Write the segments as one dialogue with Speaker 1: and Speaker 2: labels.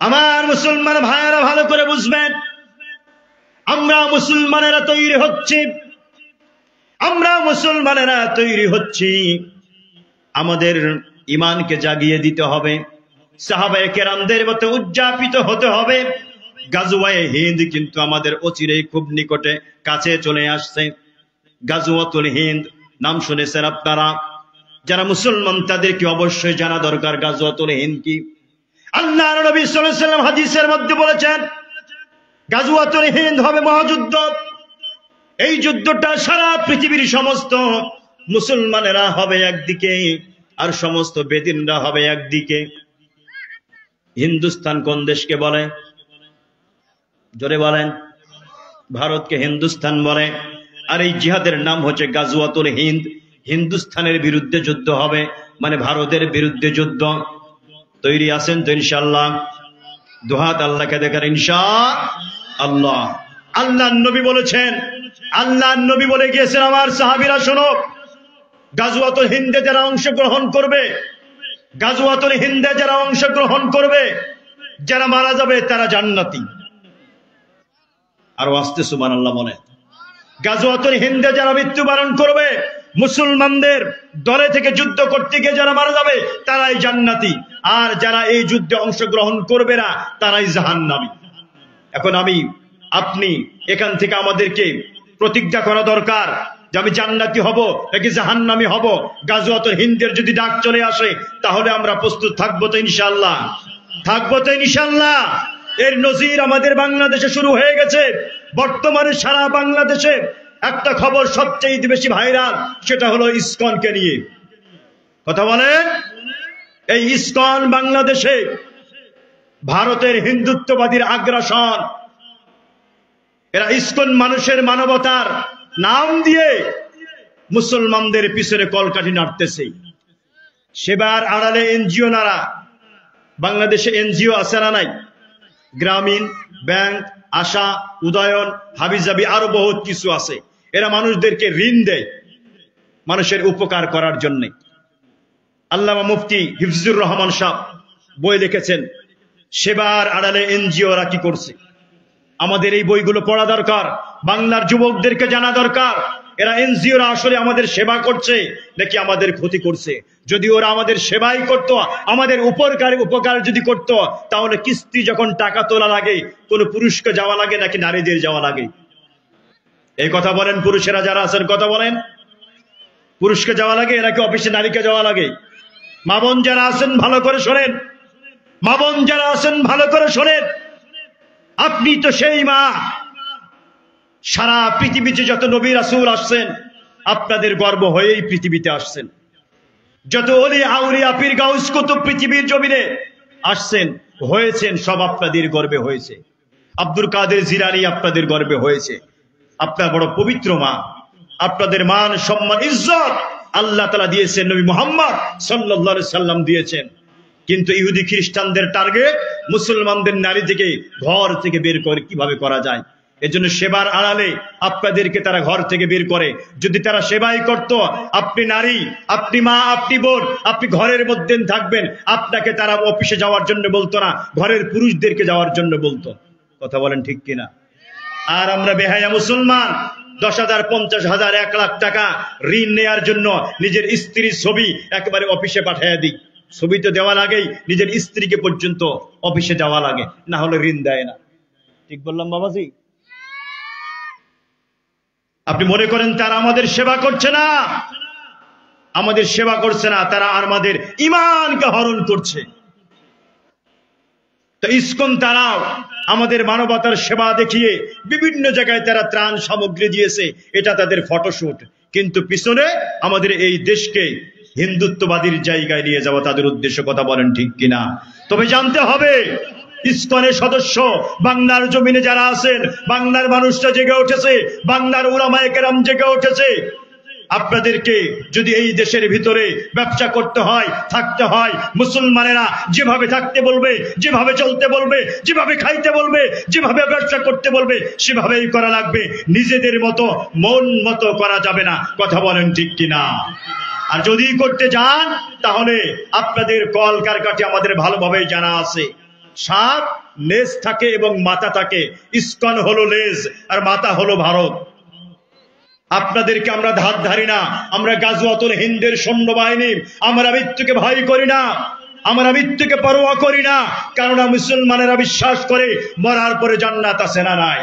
Speaker 1: আমার মুসলমান ভাইয়েরা ভালো করে বুঝবেন, আমরা মুসলমানেরা তৈরি হচ্ছি, আমরা মুসলমানেরা তৈরি হচ্ছি, আমাদের ইমানকে জাগিয়ে দিতে হবে, সাহাবায়ে কেরামদের মতো উদযাপিত হতে হবে। গাজওয়ায়ে হিন্দ কিন্তু আমাদের অচিরেই খুব নিকটে কাছে চলে আসছে। গাজওয়াতুল হিন্দ নাম শুনেছেন আপনারা? যারা মুসলমান তাদেরকে অবশ্যই জানা দরকার গাজওয়াতুল হিন্দ কি। আল্লাহর নবী সাল্লাল্লাহু আলাইহি ওয়াসাল্লাম হাদিসের মধ্যে বলেছেন গাজওয়াতুল হিন্দ হবে মহাযুদ্ধ। এই যুদ্ধটা সারা পৃথিবীর সমস্ত মুসলমানেরা হবে একদিকে, আর সমস্ত বেদিনরা হবে একদিকে। হিন্দুস্তান কোন দেশকে বলে? জোরে বলেন। ভারতকে হিন্দুস্তান বলে। আর এই জিহাদের নাম হচ্ছে গাজওয়াতুল হিন্দ। হিন্দুস্তানের বিরুদ্ধে যুদ্ধ হবে, মানে ভারতের বিরুদ্ধে যুদ্ধ। তৈরি আছেন তো ইনশাআল্লাহ? দুহাত আল্লাহকে দেখার ইনশাআল্লাহ। আল্লাহর নবী বলেছেন, আল্লাহর নবী বলে গিয়েছেন, আমার সাহাবীরা শোনো, গাজওয়াতুল হিন্দে যারা অংশগ্রহণ করবে, গাজওয়াতুল হিন্দে যারা অংশগ্রহণ করবে, যারা মারা যাবে তারা জান্নাতি। আর আস্তে সুবহানাল্লাহ বলে। গাজওয়াতুল হিন্দে যারা মৃত্যুবরণ করবে, মুসলমানদের দলে থেকে যুদ্ধ করতে গিয়ে যারা মারা যাবে তারাই জান্নাতি, আর যারা এই যুদ্ধে অংশগ্রহণ করবে না তারাই জাহান্নামী। এখন আমি আপনি এখান থেকে আমাদেরকে প্রতিজ্ঞা করা দরকার যে আমি জান্নাতি হব নাকি জাহান্নামী হব। গাজওয়াতুল হিন্দের যদি ডাক চলে আসে তাহলে আমরা প্রস্তুত থাকবো তো ইনশাআল্লাহ? থাকবো তো ইনশাআল্লাহ? এর নজির আমাদের বাংলাদেশে শুরু হয়ে গেছে। বর্তমানে সারা বাংলাদেশে একটা খবর সবচেয়ে বেশি ভাইরাল, সেটা হলো ইসকনকে নিয়ে। কথা বলেন। এই ইসকন বাংলাদেশে ভারতের হিন্দুত্ববাদীর আগ্রাসন। এরা ইসকন মানুষের মানবতার নাম দিয়ে মুসলমানদের পিছনে কলকাঠি নাড়তেছে। সেবার আড়ালে এনজিও নারা। বাংলাদেশে এনজিও আছে না নাই? গ্রামীণ ব্যাংক, আশা, উদয়ন, হাবিজাবি, আরো বহুত কিছু আছে। এরা মানুষদেরকে ঋণ দেয় মানুষের উপকার করার জন্য। আল্লামা মুফতি হিফজুর রহমান সাহেব বই লিখেছেন, সেবার আড়ালে এনজিওরা কি করছে। আমাদের এই বইগুলো পড়া দরকার, বাংলার যুবকদেরকে জানা দরকার এরা এনজিওরা আসলে আমাদের সেবা করছে নাকি আমাদের ক্ষতি করছে। যদি ওরা আমাদের সেবাই করতো, আমাদের উপকার যদি করতো, তাহলে কিস্তি যখন টাকা তোলা লাগে কোন পুরুষকে যাওয়া লাগে নাকি নারীদের যাওয়া লাগে? এই কথা বলেন। পুরুষেরা যারা আছেন কথা বলেন। পুরুষকে যাওয়া লাগে নাকি অফিসে নারীকে যাওয়া লাগে? মা বোন যারা আছেন ভালো করে শোনেন, মা বোন যারা আছেন ভালো করে শোনেন। আপনি তো সেই মা। সারা পৃথিবীতে যত নবী রাসূল আসছেন আপনাদের গর্ব হয়েই পৃথিবীতে আসছেন। যত ওলি আউলিয়া পীর গাউস কুতুব পৃথিবীর জমিনে আসছেন হয়েছেন, সব আপনাদের গর্বে হয়েছে। আব্দুল কাদের জিলানী আপনাদের গর্বে হয়েছে। আপনার বড় পবিত্র মা, আপনাদের মান সম্মান ইজ্জত আল্লাহ তাআলা দিয়েছেন, নবী মুহাম্মদ সাল্লাল্লাহু আলাইহি সাল্লাম দিয়েছেন। কিন্তু ইহুদি খ্রিস্টানদের টার্গেট মুসলমানদের নারী থেকে ঘর থেকে বের করে কিভাবে করা যায়। এজন্য সেবার আড়ালে আপনাদেরকে তারা ঘর থেকে বের করে। যদি তারা সেবাই করত, আপনি নারী, আপনি মা, আপনি বোন, আপনি ঘরের মধ্যে থাকবেন, আপনাকে তারা অফিসে যাওয়ার জন্য বলতো না, ঘরের পুরুষদেরকে যাওয়ার জন্য বলতো। কথা বলেন ঠিক কিনা? আর আমরা বেহায়া মুসলমান 10,000, 50,000, 1 লাখ টাকা ঋণ নেয়ার জন্য নিজের স্ত্রীর ছবি একেবারে অফিসে পাঠিয়ে দিই। ছবি তো দেওয়া লাগেই, নিজের স্ত্রীকে পর্যন্ত অফিসে যাওয়া লাগে, না হলে ঋণ দেয় না। ঠিক বললাম বাবাজি? আপনি মনে করেন তারা আমাদের সেবা করছে না? আমাদের সেবা করছে না, তারা আমাদের ঈমানকে হরণ করছে। তো ইসকন তারাও আমাদের মানবতার সেবা দেখিয়ে বিভিন্ন জায়গায় তারা ত্রাণ সামগ্রী দিয়েছে, এটা তাদের ফটোশুট। কিন্তু পিছনে আমাদের এই দেশকে হিন্দুত্ববাদীর জায়গায় নিয়ে যাওয়া তাদের উদ্দেশ্য। কথা বলেন ঠিক কিনা? তবে জানতে হবে ইসকনের সদস্য বাংলার জমিনে যারা আছেন, বাংলার মানুষরা জেগে উঠেছে, বাংলার উলামায়ে কেরাম জেগে উঠেছে। আপনাদেরকে যদি এই দেশের ভিতরে ব্যবসা করতে হয়, থাকতে হয়, মুসলমানেরা যেভাবে থাকতে বলবে, যেভাবে চলতে বলবে, যেভাবে খাইতে বলবে, যেভাবে ব্যবসা করতে বলবে সেভাবেই করা লাগবে। নিজেদের মতো মন মতো করা যাবে না। কথা বলেন ঠিক কিনা? আর যদি করতে যান তাহলে আপনাদের কল কারখানা আমাদের ভালোভাবে জানা আছে। সাপ লেজ থাকে এবং মাথা থাকে, ইসকন হলো লেজ আর মাথা হলো ভারত। আপনাদেরকে আমরা ধার ধারি না, আমরা গাজওয়াতুল হিন্দের সৈন্যবাহিনী, আমরা মৃত্যুকে ভয় করি না, আমরা মৃত্যুকে পরোয়া করি না, কারণ মুসলমানেরা বিশ্বাস করে মরার পরে জান্নাত আছে না নাই।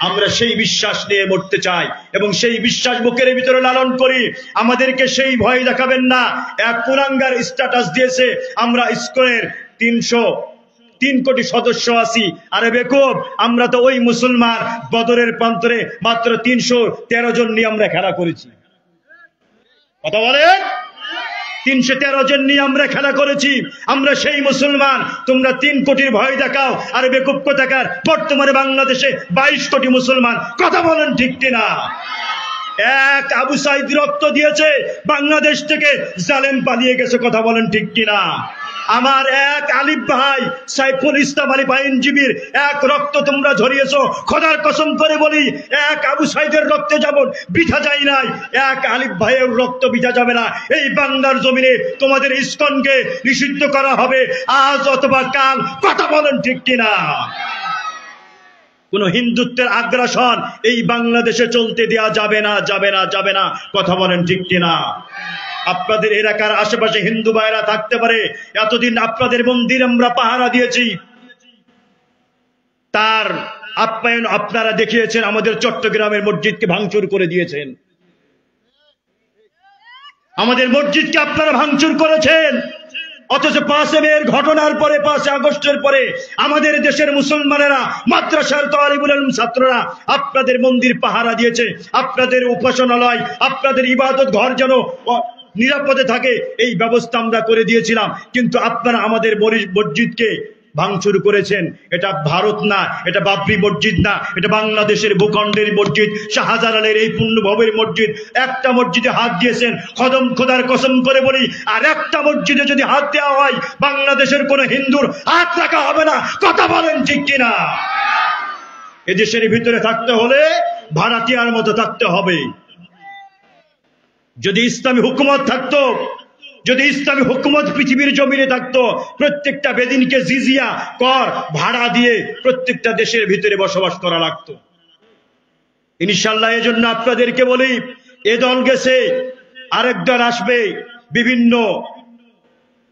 Speaker 1: আমরা সেই বিশ্বাস নিয়ে মরতে চাই এবং সেই বিশ্বাস বুকের ভিতরে লালন করি। আমাদেরকে সেই ভয় দেখাবেন না। এক কুলাঙ্গার স্ট্যাটাস দিয়েছে আমরা ইসকনের 303 কোটি সদস্য আছি। আরে বেকুব, আমরা তো ওই মুসলমান বদরের প্রান্তরে মাত্র 313 জন নিয়ে আমরা খেলা করেছি। কথা বলেন, 313 জন নিয়ে আমরা খেলা করেছি। আমরা সেই মুসলমান, তোমরা 3 কোটির ভয় দেখাও। আর বেকুব কোথাকার, বর্তমানে বাংলাদেশে 22 কোটি মুসলমান। কথা বলেন ঠিক কিনা? এক আবু সাইদ রক্ত দিয়েছে, বাংলাদেশ থেকে জালেম পালিয়ে গেছে। কথা বলেন ঠিক কিনা? আমার এক আলিফ ভাই সাইফুল ইসলাম আলী আইনজীবীর এক রক্ত তোমরা ঝরিয়েছো। খোদার কসম করে বলি, এক আবু সাইদের রক্তে যেমন বৃথা যায় নাই, এক আলিফ ভাইয়ের রক্ত বৃথা যাবে না। এই বাংলার জমিনে তোমাদের ইসকনকে নিষিদ্ধ করা হবে আজ অথবা কাল। কথা বলেন ঠিক কিনা? কোন হিন্দুত্বের আগ্রাসন এই বাংলাদেশে চলতে দেওয়া যাবে না, যাবে না, যাবে না। কথা বলেন ঠিক কিনা? আপনাদের এলাকার আশেপাশে হিন্দু ভাইরা থাকতে পারে, এতদিন আপনাদের মন্দির আমরা পাহারা দিয়েছি, তার আপ্যায়ন আপনারা দেখিয়েছেন। আমাদের চট্টগ্রামের মসজিদকে ভাঙচুর করে দিয়েছেন, আমাদের মসজিদকে আপনারা ভাঙচুর করেছেন। অথচ 5 মের ঘটনার পরে, 5 আগস্টের পরে আমাদের দেশের মুসলমানেরা, মাদ্রাসার তালিবুল ইলম ছাত্ররা আপনাদের মন্দির পাহারা দিয়েছে। আপনাদের উপাসনালয়, আপনাদের ইবাদত ঘর যেন নিরাপদে থাকে এই ব্যবস্থা আমরা করে দিয়েছিলাম। কিন্তু আপনারা আমাদের মসজিদকে ভাঙচুর করেছেন। এটা ভারত না, এটা বাবরি মসজিদ না, এটা বাংলাদেশের ভূখণ্ডের মসজিদ, শাহজালালের এই পুণ্যভবের মসজিদ। একটা মসজিদে হাত দিয়েছেন, খোদার কসম করে বলি, আর একটা মসজিদে যদি হাত দেওয়া হয়, বাংলাদেশের কোন হিন্দুর হাত রাখা হবে না। কথা বলেন ঠিক কিনা? এদেশের ভিতরে থাকতে হলে ভাড়াটিয়ার মতো থাকতে হবে। যদি ইসলামী হুকুমত থাকতো, যদি ইসলামী হুকুমত পৃথিবীর জমিনে থাকতো, প্রত্যেকটা বেদিনকে জিজিয়া কর ভাড়া দিয়ে প্রত্যেকটা দেশের ভিতরে বসবাস করা লাগতো। ইনশাআল্লাহ এজন্য আপনাদেরকে বলি, এ দল গেছে, আরেক দল আসবে। বিভিন্ন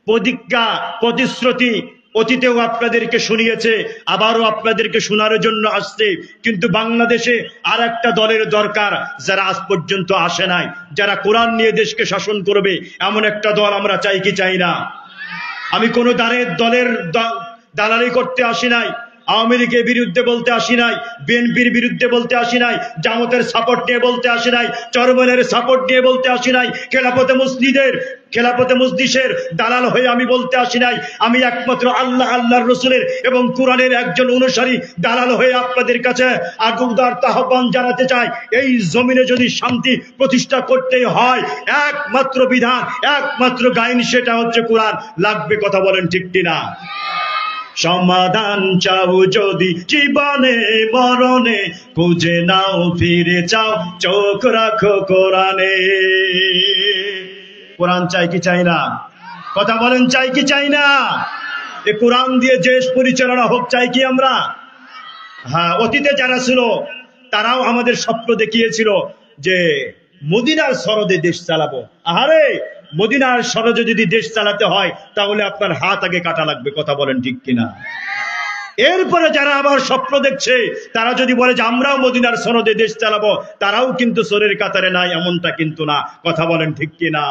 Speaker 1: প্রতিজ্ঞা প্রতিশ্রুতি অতীতেও আপনাদেরকে শুনিয়েছে, আবারও আপনাদেরকে শোনার জন্য আসছে। কিন্তু বাংলাদেশে আর একটা দলের দরকার, যারা আজ পর্যন্ত আসে নাই, যারা কোরআন নিয়ে দেশকে শাসন করবে, এমন একটা দল আমরা চাই কি চাই না? আমি কোন দলের দালালি করতে আসি নাই, আওয়ামী লীগের বিরুদ্ধে বলতে আসি নাই, বিএনপির বিরুদ্ধে বলতে আসি নাই, জামাতের সাপোর্ট নিয়ে বলতে আসি নাই, চরমনের সাপোর্ট নিয়ে বলতে আসি নাই, খেলাফতে মজলিসের দালাল হয়ে আমি বলতে আসি নাই। আমি একমাত্র আল্লাহর রসুলের এবং কোরআনের একজন অনুসারী দালাল হয়ে আপনাদের কাছে আগুদার আহ্বান জানাতে চাই। এই জমিনে যদি শান্তি প্রতিষ্ঠা করতে হয়, একমাত্র বিধান, একমাত্র আইন, সেটা হচ্ছে কোরআন লাগবে। কথা বলেন ঠিক কিনা? সমাধান চাও যদি জীবনে মরণে, খুঁজে নাও ফিরে চাও, চোখ রাখো কোরআনে। কোরআন চাই কি চাই না? কথা বলেন, চাই কি চাই না? এ কোরআন দিয়ে দেশ পরিচালনা হোক চাই কি আমরা? হ্যাঁ, অতীতে যারা ছিল তারাও আমাদের স্বপ্ন দেখিয়েছিল যে মদিনার সরদে দেশ চালাবো। আহারে, মদিনার সরদে যদি দেশ চালাতে হয় তাহলে আপনার হাত আগে কাটা লাগবে। কথা বলেন ঠিক কিনা? এরপরে যারা আবার স্বপ্ন দেখছে, তারা যদি বলে যে আমরাও মদিনার সনদে দেশ চালাবো, তারাও কিন্তু চোরের কাতারে নাই, এমনটা কিন্তু না। কথা বলেন ঠিক কিনা?